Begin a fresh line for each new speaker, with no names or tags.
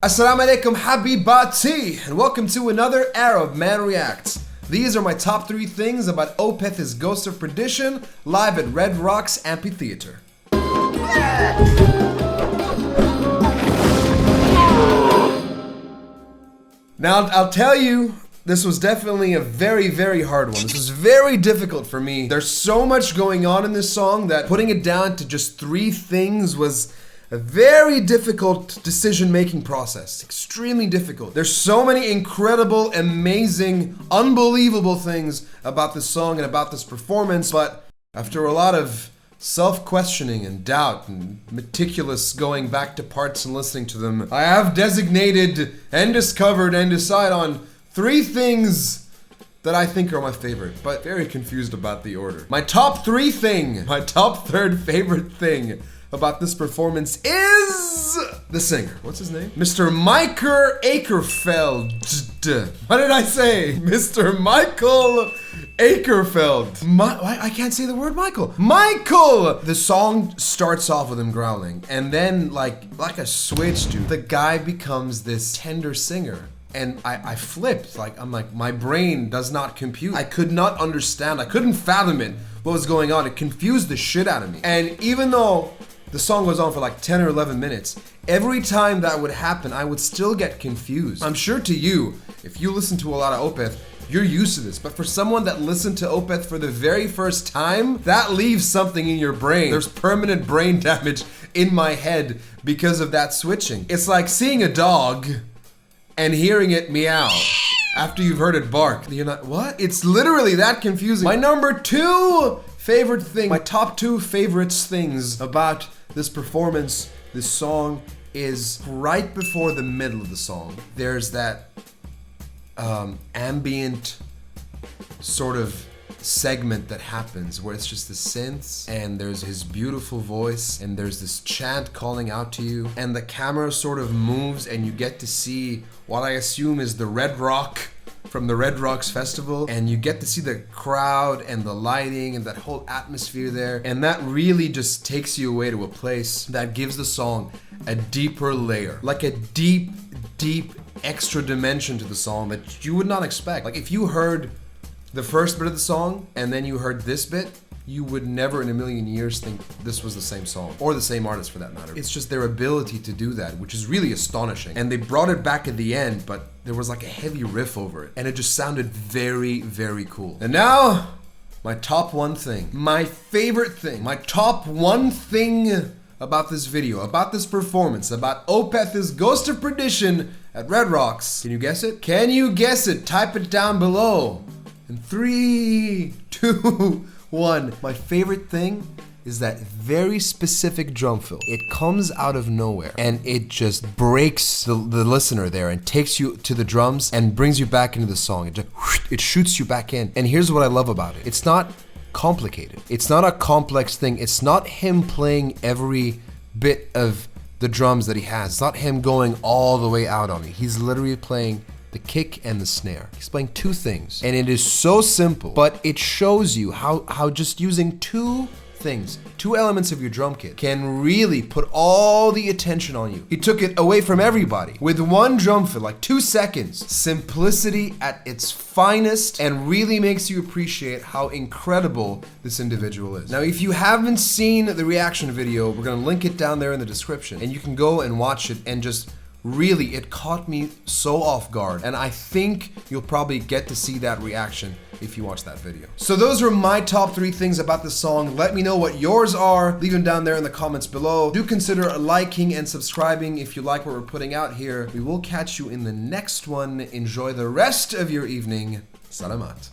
Assalamu alaikum Habibati, and welcome to another Arab Man Reacts. These are my top 3 things about Opeth's Ghost of Perdition live at Red Rocks Amphitheatre. Now I'll tell you, this was definitely a very hard one. This was very difficult for me. There's so much going on in this song that putting it down to just 3 things was a very difficult decision-making process. Extremely difficult. There's so many incredible, amazing, unbelievable things about this song and about this performance, but after a lot of self-questioning and doubt and meticulous going back to parts and listening to them, I have designated and discovered and decided on 3 things that I think are my favorite, but very confused about the order. My top 3 thing, my top 3rd favorite thing about this performance is the singer. What's his name? Mr. MIKAEL ÅKERFELDT. What did I say? Mr. MIKAEL ÅKERFELDT. I can't say the word Michael. MIKAEL! The song starts off with him growling, and then like a switch, dude, the guy becomes this tender singer. And I flipped, I'm like, my brain does not compute. I could not understand, I couldn't fathom it, what was going on. It confused the shit out of me. And even though the song goes on for like 10 or 11 minutes, every time that would happen, I would still get confused. I'm sure to you, if you listen to a lot of Opeth, you're used to this, but for someone that listened to Opeth for the very first time, that leaves something in your brain. There's permanent brain damage in my head because of that switching. It's like seeing a dog and hearing it meow after you've heard it bark. You're not, what? It's literally that confusing. My number 2 favorite thing, my top 2 favorites things about this performance, this song, is right before the middle of the song. There's that ambient sort of segment that happens where it's just the synths and there's his beautiful voice and there's this chant calling out to you and the camera sort of moves and you get to see what I assume is the Red Rock from the Red Rocks Festival, and you get to see the crowd and the lighting and that whole atmosphere there, and that really just takes you away to a place that gives the song a deeper layer, like a deep extra dimension to the song that you would not expect. Like if you heard the first bit of the song and then you heard this bit, you would never in a million years think this was the same song, or the same artist for that matter. It's just their ability to do that, which is really astonishing. And they brought it back at the end, but there was like a heavy riff over it, and it just sounded very cool. And now, my top 1 thing, my favorite thing, my top 1 thing about this video, about this performance, about Opeth's Ghost of Perdition at Red Rocks. Can you guess it? Can you guess it? Type it down below. In 3, 2, 1. My favorite thing is that very specific drum fill. It comes out of nowhere and it just breaks the listener there and takes you to the drums and brings you back into the song. It shoots you back in. And here's what I love about it. It's not complicated. It's not a complex thing. It's not him playing every bit of the drums that he has. It's not him going all the way out on it. He's literally playing the kick and the snare. He's playing 2 things. And it is so simple, but it shows you how just using 2 things, 2 elements of your drum kit can really put all the attention on you. He took it away from everybody with 1 drum fill, like 2 seconds. Simplicity at its finest, and really makes you appreciate how incredible this individual is. Now, if you haven't seen the reaction video, we're gonna link it down there in the description, and you can go and watch it and just really, it caught me so off guard, and I think you'll probably get to see that reaction if you watch that video. So those are my top 3 things about the song. Let me know what yours are. Leave them down there in the comments below. Do consider liking and subscribing if you like what we're putting out here. We will catch you in the next one. Enjoy the rest of your evening. Salamat.